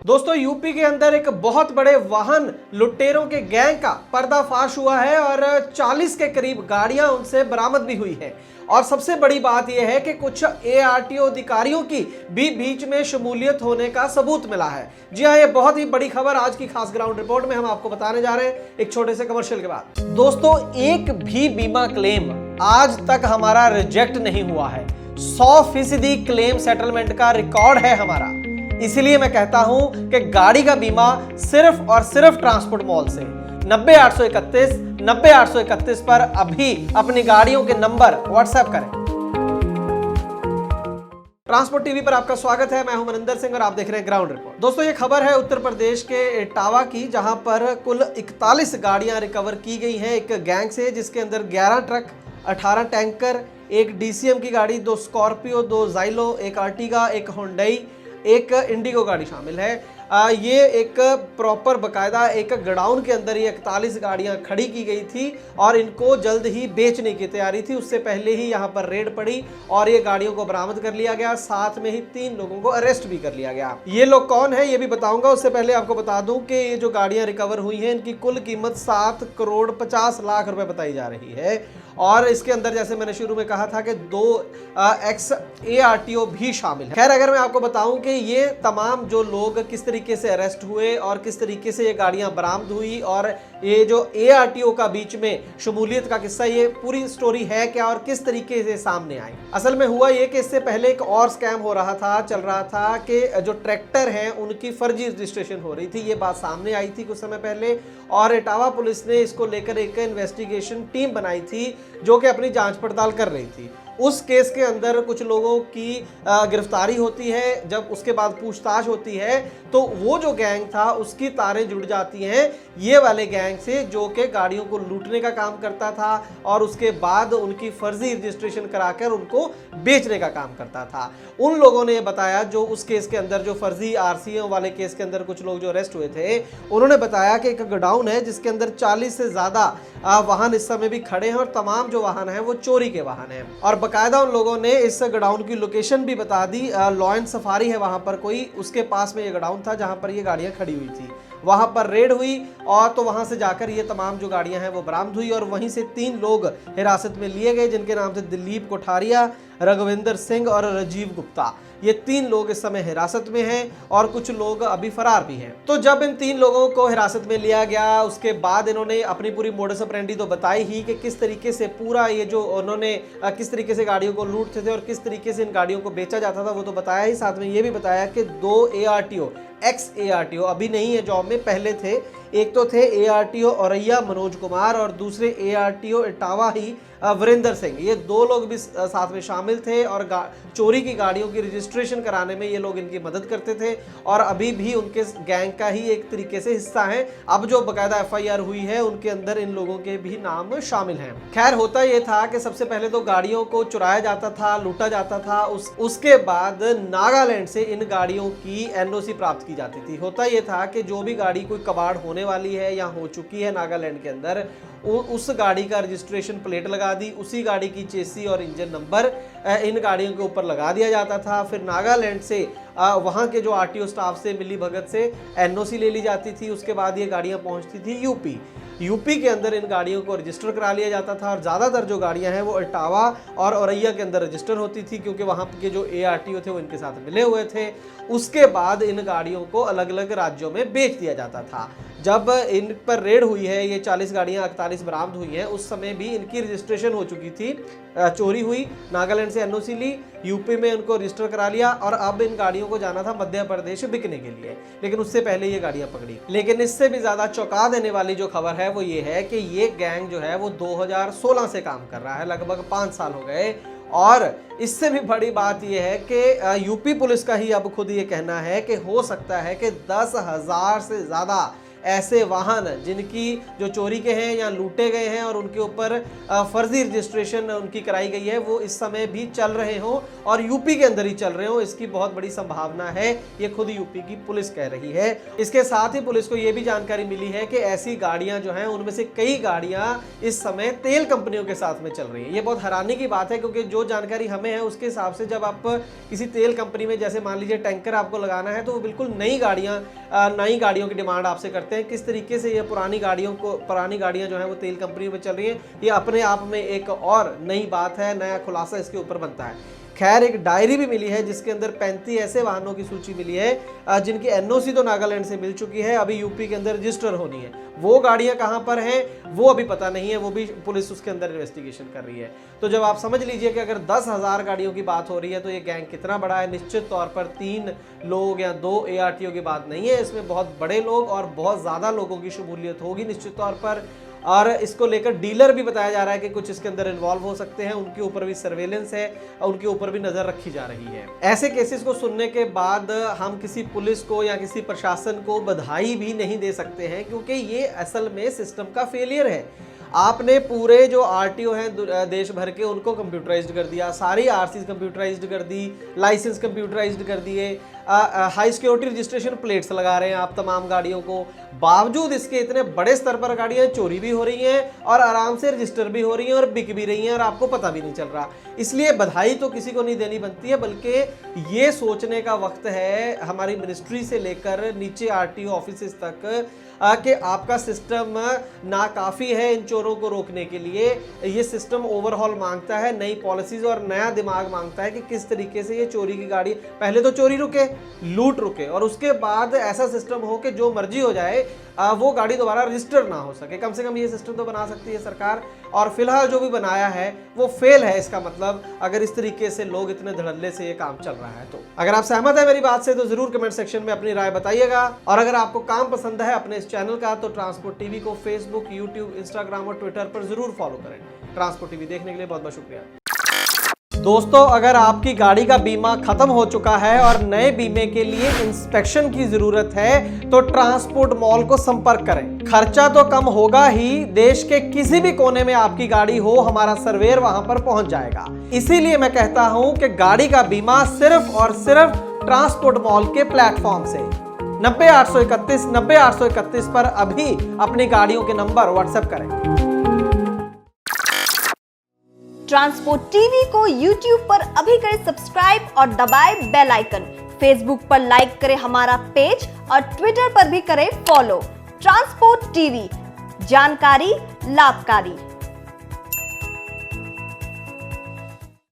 दोस्तों यूपी के अंदर एक बहुत बड़े वाहन लुटेरों के गैंग का पर्दाफाश हुआ है और 40 के करीब गाड़ियां उनसे बरामद भी हुई है। और सबसे बड़ी बात यह है कि कुछ एआरटीओ अधिकारियों की भी बीच में शमूलियत होने का सबूत मिला है। जी हाँ, ये बहुत ही बड़ी खबर आज की खास ग्राउंड रिपोर्ट में हम आपको बताने जा रहे हैं एक छोटे से कमर्शियल के बाद। दोस्तों, एक भी बीमा क्लेम आज तक हमारा रिजेक्ट नहीं हुआ है। 100% क्लेम सेटलमेंट का रिकॉर्ड है हमारा। इसलिए मैं कहता हूं कि गाड़ी का बीमा सिर्फ और सिर्फ ट्रांसपोर्ट मॉल से 90-831 पर अभी अपनी गाड़ियों के नंबर व्हाट्सएप करें। ट्रांसपोर्ट टीवी पर आपका स्वागत है। मैं हूं मनिंदर सिंह और आप देख रहे हैं ग्राउंड रिपोर्ट। दोस्तों, ये खबर है उत्तर प्रदेश के इटावा की, जहां पर कुल 41 गाड़ियां रिकवर की गई हैं एक गैंग से, जिसके अंदर 11 ट्रक, 18 टैंकर, एक डीसीएम की गाड़ी, 2 स्कॉर्पियो, 2 जाइलो, एक आर्टिगा, एक होंडई, एक इंडिगो गाड़ी शामिल है। ये एक प्रॉपर बकायदा एक गोडाउन के अंदर ये 41 गाड़ियां खड़ी की गई थी और इनको जल्द ही बेचने की तैयारी थी। उससे पहले ही यहां पर रेड पड़ी और ये गाड़ियों को बरामद कर लिया गया। साथ में ही 3 लोगों को अरेस्ट भी कर लिया गया। ये लोग कौन है ये भी बताऊंगा। उससे पहले आपको बता दूं कि ये जो गाड़ियां रिकवर हुई हैं इनकी कुल कीमत 7 करोड़ 50 लाख रुपए बताई जा रही है। और इसके अंदर जैसे मैंने शुरू में कहा था कि 2 एक्स एआरटीओ भी शामिल है। खैर, अगर मैं आपको बताऊं कि ये तमाम जो लोग किस तरीके से अरेस्ट हुए और किस तरीके से ये गाड़ियां बरामद हुई और ये जो एआरटीओ का बीच में शमूलियत का किस्सा, ये पूरी स्टोरी है क्या और किस तरीके से सामने आई। असल में हुआ ये कि इससे पहले एक और स्कैम हो रहा था, चल रहा था कि जो ट्रैक्टर हैं उनकी फर्जी रजिस्ट्रेशन हो रही थी। ये बात सामने आई थी कुछ समय पहले और इटावा पुलिस ने इसको लेकर एक इन्वेस्टिगेशन टीम बनाई थी जो कि अपनी जांच पड़ताल कर रही थी। उस केस के अंदर कुछ लोगों की गिरफ्तारी होती है। जब उसके बाद पूछताछ होती है तो वो जो गैंग था उसकी तारें जुड़ जाती हैं ये वाले गैंग से, जो कि गाड़ियों को लूटने का काम करता था और उसके बाद उनकी फर्जी रजिस्ट्रेशन कराकर उनको बेचने का काम करता था। उन लोगों ने बताया, जो उस केस के अंदर जो फर्जी आरसीओ वाले केस के अंदर कुछ लोग जो अरेस्ट हुए थे, उन्होंने बताया कि एक गोडाउन है जिसके अंदर 40 से ज्यादा वाहन इस समय भी खड़े हैं और तमाम जो वाहन हैं वो चोरी के वाहन हैं। और बकायदा उन लोगों ने इस गोडाउन की लोकेशन भी बता दी। लॉयन सफारी है वहां पर कोई, उसके पास में ये गोडाउन था जहां पर ये गाड़ियां खड़ी हुई थी। वहां पर रेड हुई और तो वहां से जाकर ये तमाम जो गाड़ियां हैं वो बरामद हुई और वहीं से 3 लोग हिरासत में लिए गए, जिनके नाम थे दिलीप कोठारिया, रघुविंदर सिंह और राजीव गुप्ता। ये 3 लोग इस समय हिरासत में हैं और कुछ लोग अभी फरार भी हैं। तो जब इन 3 लोगों को हिरासत में लिया गया उसके बाद इन्होंने अपनी पूरी मोडस ऑपरेंडी तो बताई ही कि किस तरीके से पूरा ये जो उन्होंने किस तरीके से गाड़ियों को लूटते थे और किस तरीके से इन गाड़ियों को बेचा जाता था वो तो बताया ही। साथ में ये भी बताया कि 2 एआरटीओ एक्स एआरटीओ अभी नहीं है जॉब में, पहले थे। एक तो थे एआरटीओ औरैया मनोज कुमार और दूसरे एआरटीओ इटावा ही वीरेंद्र सिंह। ये 2 लोग भी साथ में शामिल थे और चोरी की गाड़ियों की रजिस्ट्रेशन कराने में ये लोग इनकी मदद करते थे और अभी भी उनके गैंग का ही एक तरीके से हिस्सा है। अब जो बकायदा एफआईआर हुई है उनके अंदर इन लोगों के भी नाम शामिल हैं। खैर, होता ये था कि सबसे पहले तो गाड़ियों को चुराया जाता था, लूटा जाता था। उसके बाद नागालैंड से इन गाड़ियों की एनओसी प्राप्त की जाती थी। होता ये था कि जो भी गाड़ी कोई कबाड़ होने वाली है या हो चुकी है नागालैंड के अंदर, उस गाड़ी का रजिस्ट्रेशन प्लेट लगा दी, उसी गाड़ी की चेसी और इंजन नंबर इन गाड़ियों के ऊपर लगा दिया जाता था। फिर नागालैंड से वहाँ के जो आरटीओ स्टाफ से मिली भगत से एनओसी ले ली जाती थी। उसके बाद ये गाड़ियाँ पहुँचती थी यूपी के अंदर इन गाड़ियों को रजिस्टर करा लिया जाता था और ज़्यादातर जो गाड़ियां हैं वो इटावा और औरैया के अंदर रजिस्टर होती थी क्योंकि वहाँ के जो एआरटीओ थे वो इनके साथ मिले हुए थे। उसके बाद इन गाड़ियों को अलग अलग राज्यों में बेच दिया जाता था। जब इन पर रेड हुई है, ये 40 गाड़ियां 41 बरामद हुई हैं, उस समय भी इनकी रजिस्ट्रेशन हो चुकी थी। चोरी हुई, नागालैंड से एनओसी ली, यूपी में उनको रजिस्टर करा लिया और अब इन गाड़ियों को जाना था मध्य प्रदेश बिकने के लिए, लेकिन उससे पहले ये गाड़ियां पकड़ी। लेकिन इससे भी ज्यादा चौंका देने वाली जो खबर है वो ये है कि ये गैंग जो है वो 2016 से काम कर रहा है, लगभग 5 साल हो गए। और इससे भी बड़ी बात यह है कि यूपी पुलिस का ही अब खुद ये कहना है कि हो सकता है कि 10,000 से ज्यादा ऐसे वाहन जिनकी जो चोरी के हैं या लूटे गए हैं और उनके ऊपर फर्जी रजिस्ट्रेशन उनकी कराई गई है वो इस समय भी चल रहे हों और यूपी के अंदर ही चल रहे हों, इसकी बहुत बड़ी संभावना है। ये खुद यूपी की पुलिस कह रही है। इसके साथ ही पुलिस को ये भी जानकारी मिली है कि ऐसी गाड़ियां जो हैं उनमें से कई गाड़ियां इस समय तेल कंपनियों के साथ में चल रही है। ये बहुत हैरानी की बात है क्योंकि जो जानकारी हमें है उसके हिसाब से जब आप किसी तेल कंपनी में जैसे मान लीजिए टैंकर आपको लगाना है तो वो बिल्कुल नई गाड़ियों की डिमांड आपसे करते हैं। किस तरीके से ये पुरानी गाड़ियां जो है वो तेल कंपनियों में चल रही है, ये अपने आप में एक और नई बात है, नया खुलासा इसके ऊपर बनता है। खैर एक डायरी भी मिली है जिसके अंदर 35 ऐसे वाहनों की सूची मिली है जिनकी एनओसी तो नागालैंड से मिल चुकी है, अभी यूपी के अंदर रजिस्टर होनी है। वो गाड़ियां कहां पर हैं वो अभी पता नहीं है, वो भी पुलिस उसके अंदर इन्वेस्टिगेशन कर रही है। तो जब आप समझ लीजिए कि अगर 10,000 गाड़ियों की बात हो रही है तो ये गैंग कितना बड़ा है। निश्चित तौर पर 3 लोग या 2 ARTO की बात नहीं है, इसमें बहुत बड़े लोग और बहुत ज़्यादा लोगों की शमूलियत होगी निश्चित तौर पर। और इसको लेकर डीलर भी बताया जा रहा है कि कुछ इसके अंदर इन्वॉल्व हो सकते हैं, उनके ऊपर भी सर्वेलेंस है, उनके ऊपर भी नजर रखी जा रही है। ऐसे केसेस को सुनने के बाद हम किसी पुलिस को या किसी प्रशासन को बधाई भी नहीं दे सकते हैं क्योंकि ये असल में सिस्टम का फेलियर है। आपने पूरे जो RTO हैं देश भर के उनको कंप्यूटराइज्ड कर दिया, सारी RCs कंप्यूटराइज्ड कर दी, लाइसेंस कंप्यूटराइज्ड कर दिए, हाई सिक्योरिटी रजिस्ट्रेशन प्लेट्स लगा रहे हैं आप तमाम गाड़ियों को। बावजूद इसके इतने बड़े स्तर पर गाड़ियां चोरी भी हो रही हैं और आराम से रजिस्टर भी हो रही हैं और बिक भी रही हैं और आपको पता भी नहीं चल रहा। इसलिए बधाई तो किसी को नहीं देनी बनती है, बल्कि ये सोचने का वक्त है हमारी मिनिस्ट्री से लेकर नीचे RTO ऑफिस तक कि आपका सिस्टम नाकाफी है इन चोरों को रोकने के लिए। ये सिस्टम ओवरहॉल मांगता है, नई पॉलिसीज और नया दिमाग मांगता है कि किस तरीके से ये चोरी की गाड़ी, पहले तो चोरी रुके, लूट रुके और उसके बाद ऐसा सिस्टम हो कि जो मर्जी हो जाए वो गाड़ी दोबारा रजिस्टर ना हो सके। कम से कम ये सिस्टम तो बना सकती है सरकार, और फिलहाल जो भी बनाया है वो फेल है। इसका मतलब अगर इस तरीके से लोग इतने धड़ल्ले से ये काम चल रहा है तो अगर आप सहमत है मेरी बात से तो जरूर कमेंट सेक्शन में अपनी राय बताइएगा। और अगर आपको काम पसंद है अपने इस चैनल का तो ट्रांसपोर्ट टीवी को फेसबुक, यूट्यूब, इंस्टाग्राम और ट्विटर पर जरूर फॉलो करें। ट्रांसपोर्ट टीवी देखने के लिए बहुत बहुत शुक्रिया। दोस्तों अगर आपकी गाड़ी का बीमा खत्म हो चुका है और नए बीमे के लिए इंस्पेक्शन की जरूरत है तो ट्रांसपोर्ट मॉल को संपर्क करें। खर्चा तो कम होगा ही, देश के किसी भी कोने में आपकी गाड़ी हो हमारा सर्वेयर वहां पर पहुंच जाएगा। इसीलिए मैं कहता हूं कि गाड़ी का बीमा सिर्फ और सिर्फ ट्रांसपोर्ट मॉल के प्लेटफॉर्म से 90-831 पर अभी अपनी गाड़ियों के नंबर व्हाट्सएप करें। ट्रांसपोर्ट टीवी को YouTube पर अभी करें सब्सक्राइब और दबाएं बेल आइकन। फेसबुक पर लाइक करें हमारा पेज और ट्विटर पर भी करें फॉलो। ट्रांसपोर्ट टीवी, जानकारी लाभकारी।